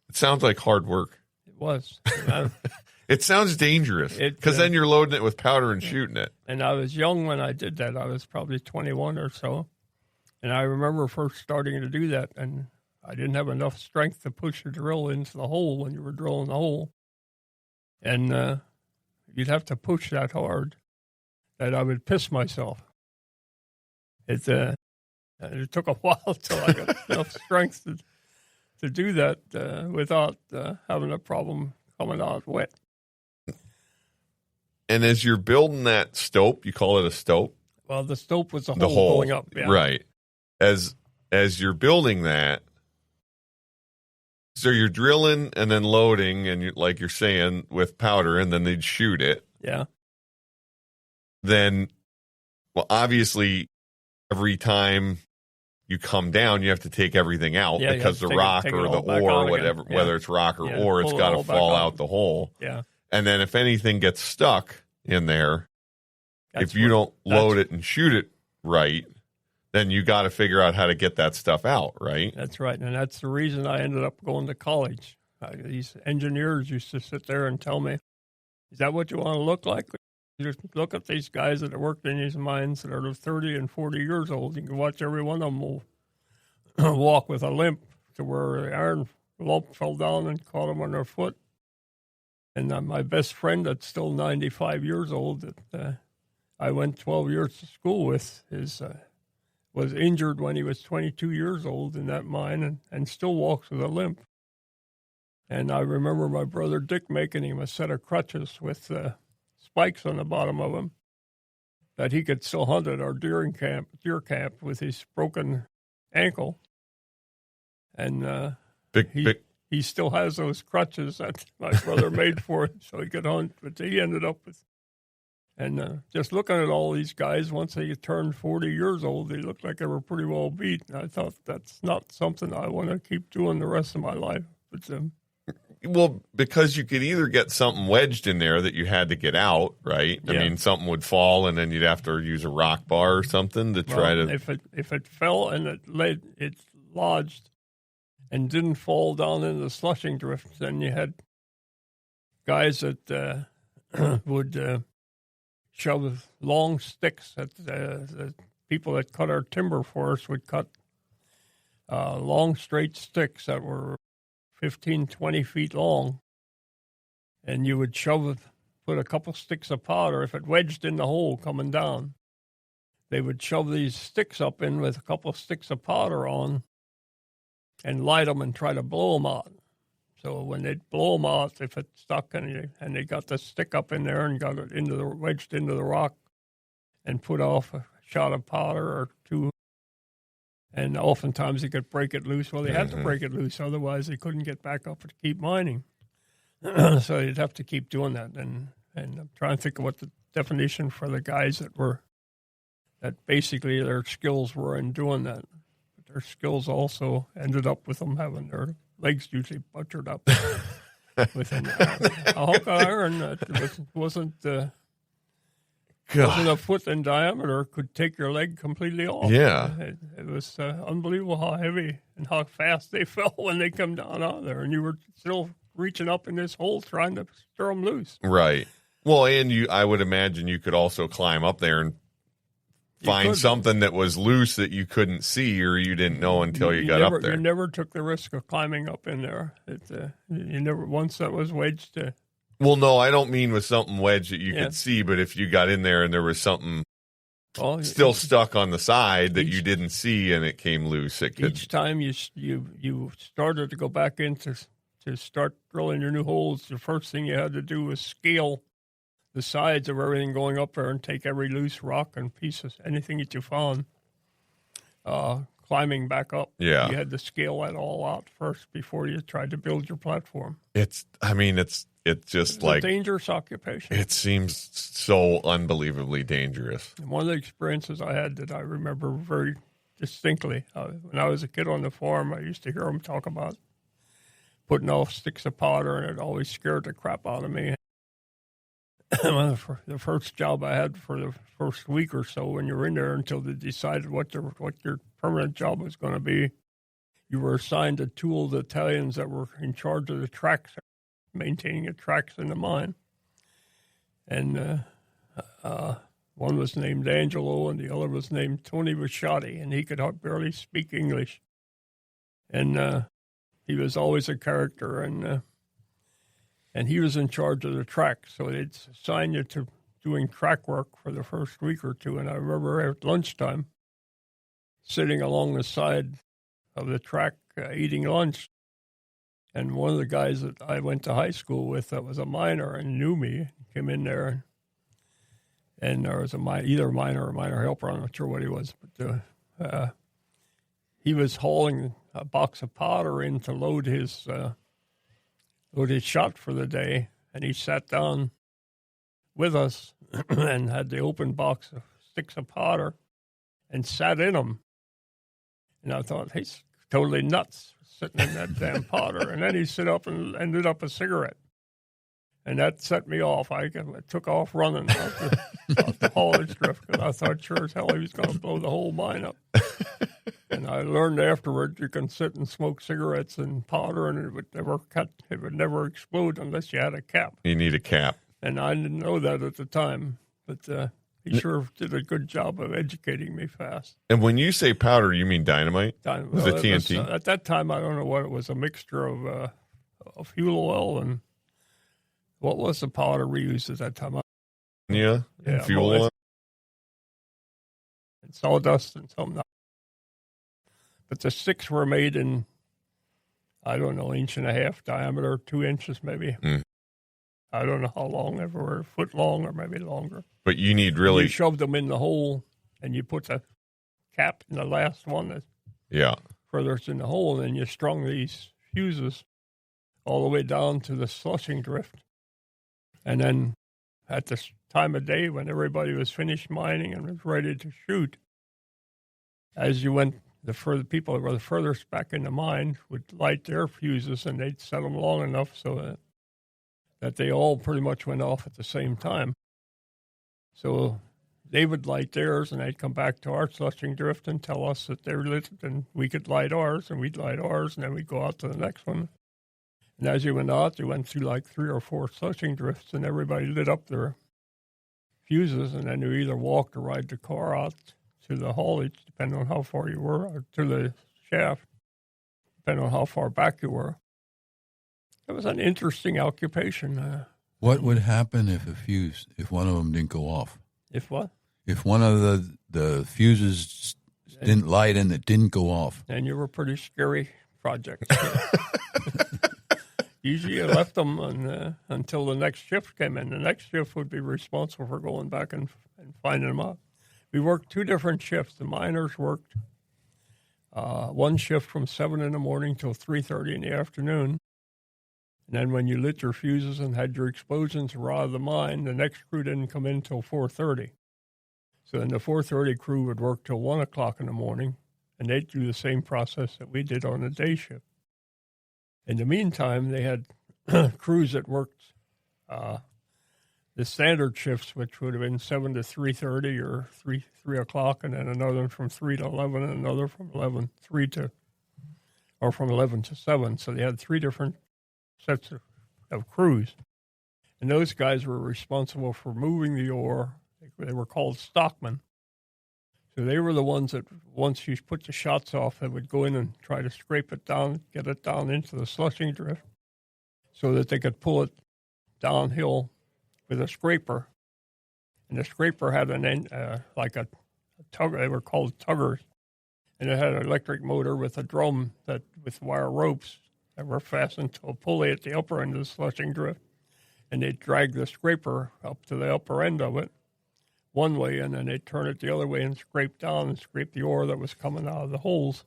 It sounds like hard work. It was. It sounds dangerous because then you're loading it with powder and shooting it. And I was young when I did that. I was probably 21 or so. And I remember first starting to do that, and I didn't have enough strength to push the drill into the hole when you were drilling the hole. And you'd have to push that hard that I would piss myself. It took a while till I got enough strength to do that without having a problem coming out wet. And as you're building that stope, you call it a stope? Well, the stope was the hole going up. Yeah. Right. As you're building that, so you're drilling and then loading, and like you're saying, with powder, and then they'd shoot it. Yeah. Then, well, obviously, every time you come down, you have to take everything out because the rock or the ore or whatever, whether it's rock or ore, it's got to fall out the hole. Yeah. And then if anything gets stuck in there, if you don't load it and shoot it right, then you got to figure out how to get that stuff out, right? That's right. And that's the reason I ended up going to college. These engineers used to sit there and tell me, is that what you want to look like? You just look at these guys that have worked in these mines that are 30 and 40 years old. You can watch every one of them will walk with a limp to where the iron lump fell down and caught them on their foot. And my best friend that's still 95 years old that I went 12 years to school with was injured when he was 22 years old in that mine and still walks with a limp. And I remember my brother Dick making him a set of crutches with spikes on the bottom of them that he could still hunt at our deer camp with his broken ankle. And he still has those crutches that my brother made for him so he could hunt. But he ended up with, and just looking at all these guys, once they turned 40 years old, they looked like they were pretty well beat. And I thought that's not something I want to keep doing the rest of my life. But Well, because you could either get something wedged in there that you had to get out, right? Yeah. I mean, something would fall, and then you'd have to use a rock bar or something to try to. If it fell and it lodged and didn't fall down in the slushing drift, then you had guys that would shove long sticks that the people that cut our timber for us would cut long straight sticks that were 15, 20 feet long, and you would put a couple sticks of powder. If it wedged in the hole coming down, they would shove these sticks up in with a couple sticks of powder on and light them and try to blow them out. So when they'd blow them out, if it stuck and they got the stick up in there and got it wedged into the rock and put off a shot of powder or two, and oftentimes they could break it loose. Well, they had to break it loose, otherwise they couldn't get back up to keep mining. So you'd have to keep doing that. And I'm trying to think of what the definition for the guys that basically their skills were in doing that. But their skills also ended up with them having their legs usually butchered up with a hunk of iron that wasn't a foot in diameter, could take your leg completely off. Yeah. It was unbelievable how heavy and how fast they fell when they come down out there. And you were still reaching up in this hole trying to stir them loose. Right. Well, and I would imagine you could also climb up there and find something that was loose that you couldn't see or you didn't know until you got up there. You never took the risk of climbing up in there. You never, once that was wedged. Well, no, I don't mean with something wedged that you could see, but if you got in there and there was something still stuck on the side that you didn't see and it came loose, it could. Each time you started to go back in to start drilling your new holes, the first thing you had to do was scale the sides of everything going up there and take every loose rock and pieces, anything that you found, climbing back up. Yeah. You had to scale that all out first before you tried to build your platform. It's just a dangerous occupation. It seems so unbelievably dangerous. And one of the experiences I had that I remember very distinctly, when I was a kid on the farm, I used to hear them talk about putting off sticks of powder, and it always scared the crap out of me. The first job I had for the first week or so, when you were in there until they decided what your permanent job was going to be, you were assigned to two of the Italians that were in charge of the tracks, maintaining the tracks in the mine. And one was named Angelo, and the other was named Tony Bisciotti, and he could barely speak English. And he was always a character, and he was in charge of the track, so they'd assign you to doing track work for the first week or two. And I remember at lunchtime, sitting along the side of the track eating lunch, and one of the guys that I went to high school with that was a miner and knew me came in there, and there was either a miner or a miner helper, I'm not sure what he was, but he was hauling a box of powder in to load his shot for the day, and he sat down with us and had the open box of sticks of powder and sat in them. And I thought, he's totally nuts sitting in that damn powder. And then he stood up and ended up a cigarette. And that set me off. I took off running off the haulage drift because I thought sure as hell he was going to blow the whole mine up. And I learned afterward you can sit and smoke cigarettes and powder, and it would never explode unless you had a cap. You need a cap. And I didn't know that at the time, but he sure did a good job of educating me fast. And when you say powder, you mean dynamite? Was it TNT? At that time, I don't know what it was, a mixture of fuel oil and what was the powder we used at that time? Yeah, fuel oil. And sawdust and something. But the sticks were made in, I don't know, 1.5 inch diameter, 2 inches maybe. Mm. I don't know how long they were, a foot long or maybe longer. But you need really... You shoved them in the hole, and you put the cap in the last one that furthest in the hole, and then you strung these fuses all the way down to the slushing drift. And then at this time of day when everybody was finished mining and was ready to shoot, as you went the further people that were the furthest back in the mine would light their fuses, and they'd set them long enough so that they all pretty much went off at the same time. So they would light theirs, and they'd come back to our slushing drift and tell us that they were lit, and we could light ours, and we'd light ours, and then we'd go out to the next one. And as you went out, you went through like 3 or 4 slushing drifts, and everybody lit up their fuses, and then you either walked or ride the car out to the haulage, depending on how far you were, or to the shaft, depending on how far back you were. It was an interesting occupation. What would happen if one of them didn't go off? If what? If one of the fuses didn't light and it didn't go off? And you were a pretty scary project. Usually you left them until the next shift came in. The next shift would be responsible for going back and finding them out. We worked 2 different shifts. The miners worked one shift from 7 in the morning till 3:30 in the afternoon. And then when you lit your fuses and had your explosions and were out of the mine, the next crew didn't come in until 4:30. So then the 4:30 crew would work till 1 o'clock in the morning, and they'd do the same process that we did on the day shift. In the meantime, they had crews that worked the standard shifts, which would have been 7 to 3:30 or 3 o'clock, and then another one from 3 to 11, and another from 11 to 7. So they had 3 different sets of crews. And those guys were responsible for moving the ore. They were called stockmen. So they were the ones that, once you put the shots off, they would go in and try to scrape it down, get it down into the slushing drift so that they could pull it downhill with a scraper. And the scraper had like a tugger. They were called tuggers. And it had an electric motor with a drum with wire ropes that were fastened to a pulley at the upper end of the slushing drift. And they'd drag the scraper up to the upper end of it one way, and then they'd turn it the other way and scrape down and scrape the ore that was coming out of the holes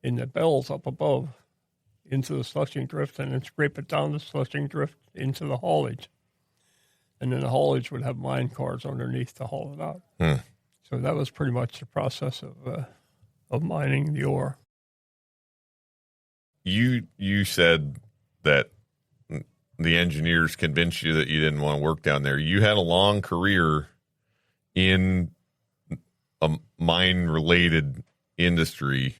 in the bells up above into the slushing drift, and then scrape it down the slushing drift into the haulage. And then the haulage would have mine cars underneath to haul it out. So that was pretty much the process of mining the ore. You said that the engineers convinced you that you didn't want to work down there. You had a long career in a mine-related industry,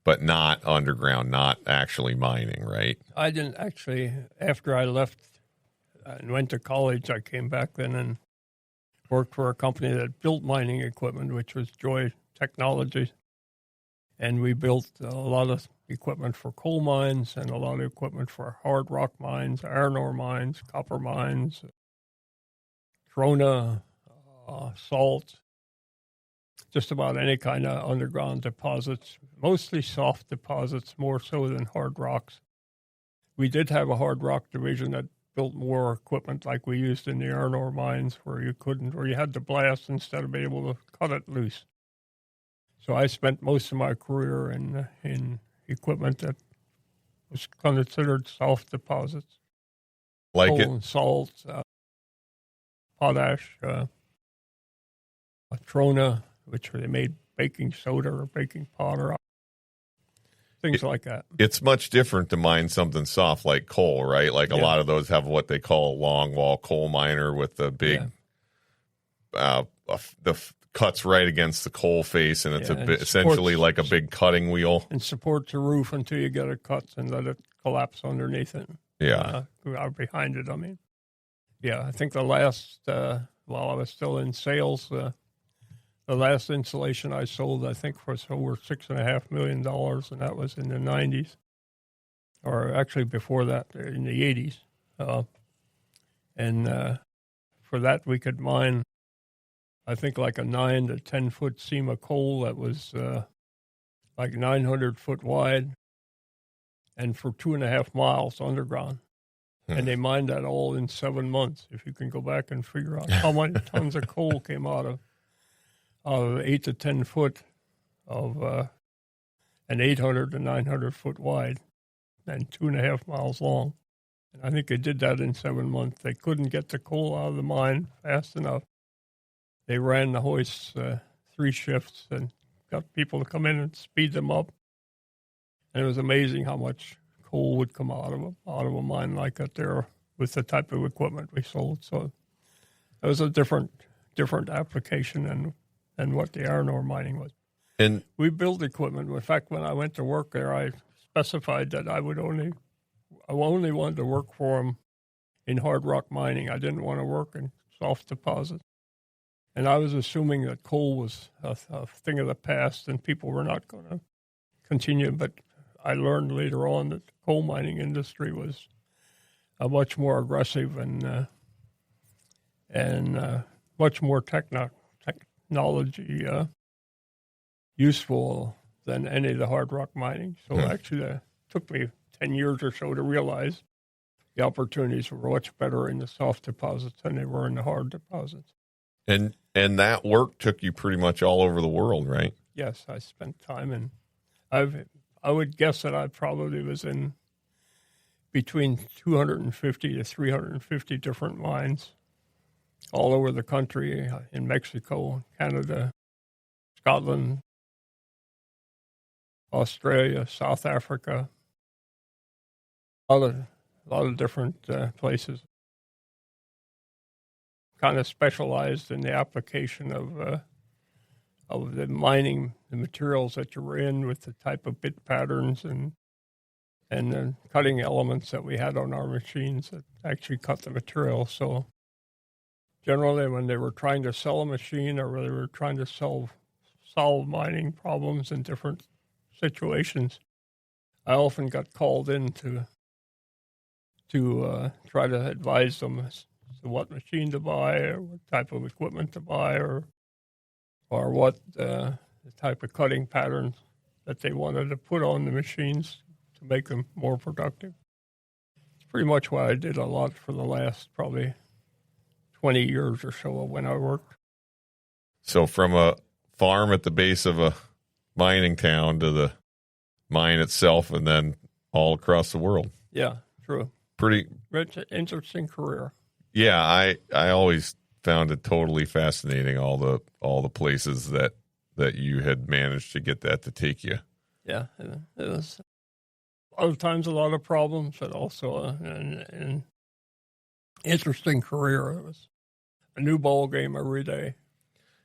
but not underground, not actually mining, right? I didn't actually. After I left and went to college, I came back then and worked for a company that built mining equipment, which was Joy Technologies. And we built a lot of equipment for coal mines and a lot of equipment for hard rock mines, iron ore mines, copper mines, trona, salt, just about any kind of underground deposits, mostly soft deposits, more so than hard rocks. We did have a hard rock division that built more equipment like we used in the iron ore mines where you had to blast instead of being able to cut it loose. So I spent most of my career in equipment that was considered soft deposits. Like coal it. And salt, potash, trona, which they made baking soda or baking powder, things like that. It's much different to mine something soft like coal, right? Like a lot of those have what they call a long wall coal miner with the big, the cuts right against the coal face, and it's essentially like a big cutting wheel. And supports the roof until you get it cut and let it collapse underneath it. Behind it, I mean. Yeah, I think the last, while I was still in sales, the last installation I sold, I think, was over $6.5 million, and that was in the 90s. Or actually before that, in the 80s. And for that, we could mine, I think, like a 9 to 10 foot seam of coal that was like 900 foot wide and for 2.5 miles underground. And they mined that all in 7 months. If you can go back and figure out how many tons of coal came out of 8 to 10 foot of an 800 to 900 foot wide and 2.5 miles long. And I think they did that in 7 months. They couldn't get the coal out of the mine fast enough. They ran the hoists 3 shifts and got people to come in and speed them up. And it was amazing how much coal would come out of a mine like that there with the type of equipment we sold. So it was a different application than what the iron ore mining was. And we built equipment. In fact, when I went to work there, I specified that I only wanted to work for them in hard rock mining. I didn't want to work in soft deposits. And I was assuming that coal was a thing of the past and people were not going to continue. But I learned later on that the coal mining industry was much more aggressive and much more technology useful than any of the hard rock mining. So actually, it took me 10 years or so to realize the opportunities were much better in the soft deposits than they were in the hard deposits. And that work took you pretty much all over the world, right? Yes, I spent time in. I would guess that I probably was in between 250 to 350 different mines all over the country, in Mexico, Canada, Scotland, Australia, South Africa, a lot of different places. Kind of specialized in the application of the mining, the materials that you were in with the type of bit patterns and the cutting elements that we had on our machines that actually cut the material. So generally when they were trying to sell a machine or they were trying to solve mining problems in different situations, I often got called in to try to advise them as to what machine to buy or what type of equipment to buy or what the type of cutting patterns that they wanted to put on the machines to make them more productive. It's pretty much what I did a lot for the last probably 20 years or so when I worked. So from a farm at the base of a mining town to the mine itself and then all across the world. Yeah, true. Pretty rich, interesting career. Yeah, I always found it totally fascinating, all the places that you had managed to get that to take you. Yeah, it was a lot of times a lot of problems, but also an interesting career. It was a new ball game every day.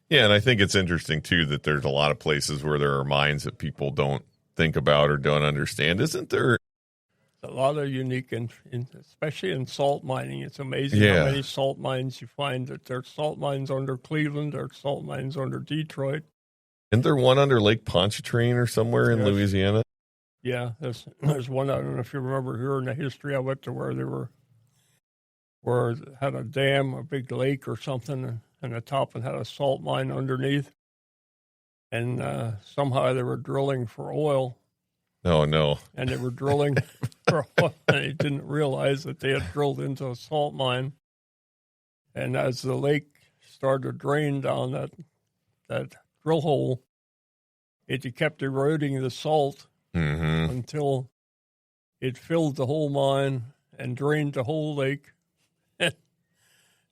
Yeah, and I think it's interesting, too, that there's a lot of places where there are mines that people don't think about or don't understand. Isn't there? A lot of unique, especially in salt mining. It's amazing how many salt mines you find. That there's salt mines under Cleveland, there's salt mines under Detroit. Isn't there one under Lake Pontchartrain or somewhere in Louisiana? Yeah, there's one. I don't know if you remember hearing the history. I went to where it had a dam, a big lake or something, and the top it had a salt mine underneath. And somehow they were drilling for oil. Oh, no. And they were drilling for oil, and they didn't realize that they had drilled into a salt mine. And as the lake started to drain down that drill hole, it kept eroding the salt until it filled the whole mine and drained the whole lake.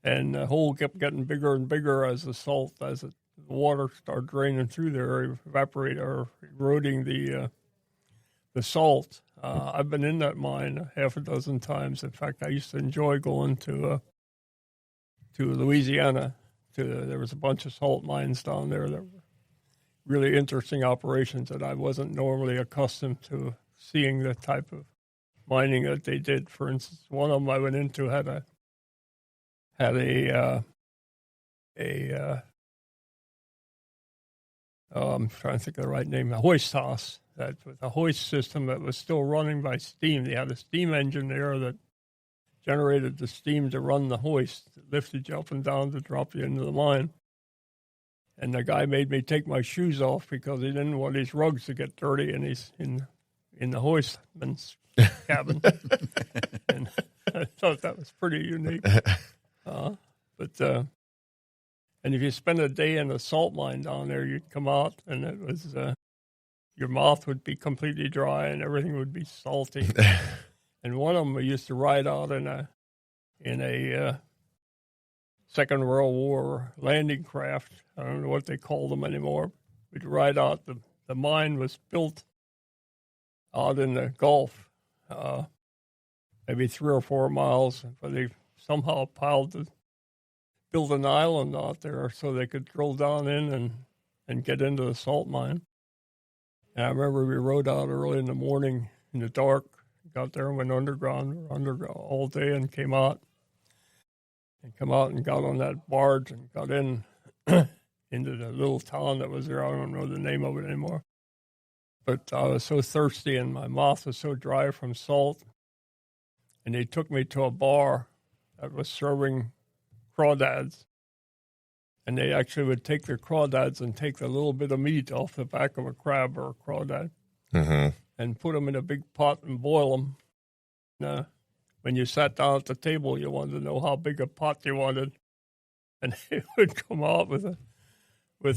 And the hole kept getting bigger and bigger as the water started draining through there, eroding the salt. I've been in that mine half a dozen times. In fact, I used to enjoy going to Louisiana. There was a bunch of salt mines down there that were really interesting operations that I wasn't normally accustomed to seeing the type of mining that they did. For instance, one of them I went into had a I'm trying to think of the right name, a hoist house. That with a hoist system that was still running by steam. They had a steam engine there that generated the steam to run the hoist. It lifted you up and down to drop you into the mine. And the guy made me take my shoes off because he didn't want his rugs to get dirty in the hoistman's cabin. And I thought that was pretty unique. And if you spend a day in a salt mine down there, you'd come out and it was your mouth would be completely dry and everything would be salty. And one of them we used to ride out in a Second World War landing craft. I don't know what they call them anymore. we'd ride out. The mine was built out in the Gulf, maybe 3 or 4 miles, but they somehow built an island out there so they could drill down in and get into the salt mine. And I remember we rode out early in the morning in the dark, got there and went underground all day and came out and got on that barge and got in into the little town that was there. I don't know the name of it anymore. But I was so thirsty and my mouth was so dry from salt. And they took me to a bar that was serving crawdads. And they actually would take the crawdads and take the little bit of meat off the back of a crab or a crawdad and put them in a big pot and boil them. When you sat down at the table, you wanted to know how big a pot you wanted. And they would come out with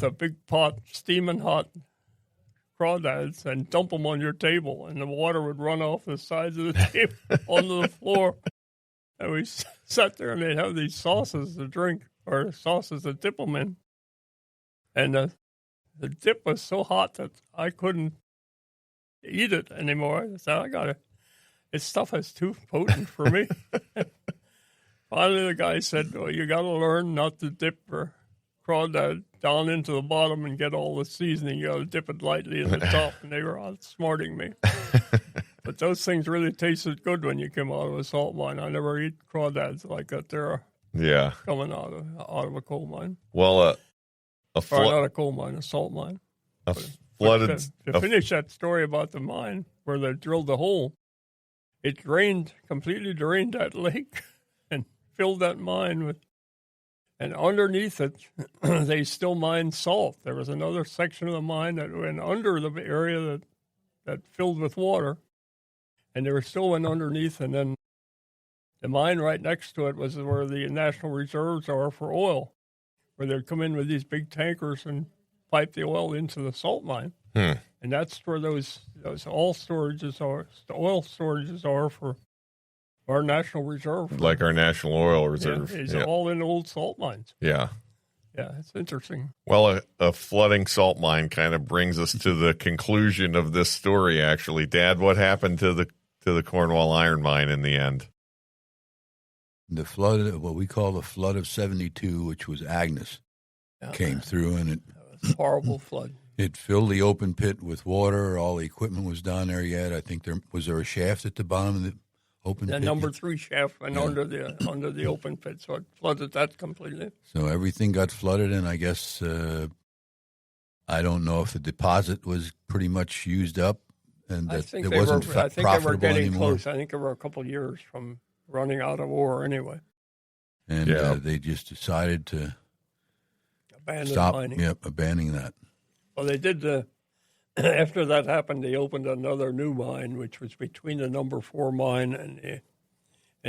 a big pot, steaming hot crawdads, and dump them on your table. And the water would run off the sides of the table onto the floor. And we sat there and they'd have these sauces to drink, or sauces to dip them in. And the dip was so hot that I couldn't eat it anymore. I said, this stuff is too potent for me. Finally, the guy said, well, you got to learn not to dip your crawdad down into the bottom and get all the seasoning. You got to dip it lightly in the top. And they were outsmarting me. But those things really tasted good when you came out of a salt mine. I never eat crawdads like that. They're coming out of a coal mine. Well, not a coal mine, a salt mine. Flooded. To finish that story about the mine where they drilled the hole, it completely drained that lake and filled that mine with, and underneath it, they still mined salt. There was another section of the mine that went under the area that filled with water, and they were still went underneath, and then the mine right next to it was where the national reserves are for oil, where they'd come in with these big tankers and pipe the oil into the salt mine. And that's where those oil storages are. The oil storages are for our national reserve. Like our national oil reserve. Yeah, it's all in old salt mines. Yeah. Yeah, it's interesting. Well, a flooding salt mine kind of brings us to the conclusion of this story, actually. Dad, what happened to the Cornwall iron mine in the end? The flood, what we call the flood of 72, which was Agnes, came through, and it was a horrible flood. It filled the open pit with water. All the equipment was down there yet. I think there was a shaft at the bottom of the open pit. The number 3 shaft went under the open pit, so it flooded that completely. So everything got flooded, and I guess I don't know if the deposit was pretty much used up, and that it wasn't profitable anymore. I think they were getting close. I think they were a couple of years from running out of ore anyway. And they just decided to stop mining. Abandoning that. Well, they did. After that happened, they opened another new mine, which was between the number 4 mine and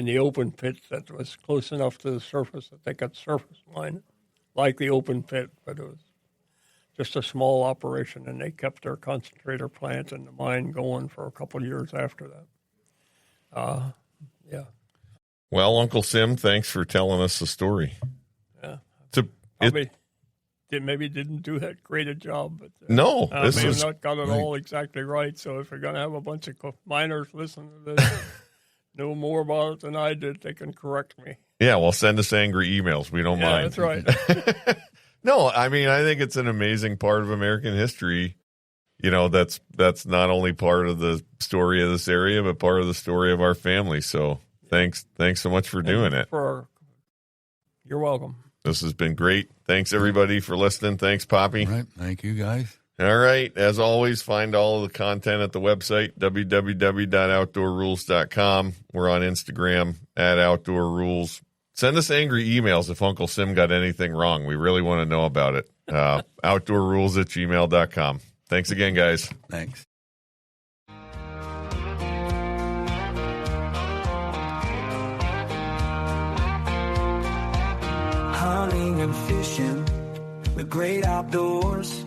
the open pit that was close enough to the surface that they could surface mine, like the open pit, but it was just a small operation, and they kept their concentrator plant and the mine going for a couple of years after that. Well, Uncle Sim, thanks for telling us the story. Yeah. Maybe didn't do that great a job, but no, this may have not got it all exactly right. So if you're going to have a bunch of miners listen to this, know more about it than I did, they can correct me. Yeah, well, send us angry emails. We don't mind. That's right. No, I mean, I think it's an amazing part of American history. You know, that's not only part of the story of this area, but part of the story of our family. So thanks so much for doing it. You're welcome. This has been great. Thanks, everybody, for listening. Thanks, Poppy. All right. Thank you, guys. All right. As always, find all of the content at the website, www.outdoorrules.com. We're on Instagram, @OutdoorRules. Send us angry emails if Uncle Sim got anything wrong. We really want to know about it. outdoorrules@gmail.com. Thanks again, guys. Thanks. Hunting and fishing, the great outdoors,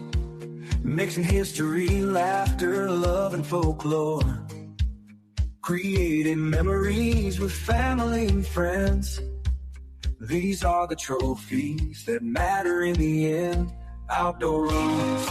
mixing history, laughter, love, and folklore, creating memories with family and friends. These are the trophies that matter in the end. Outdoor Rules.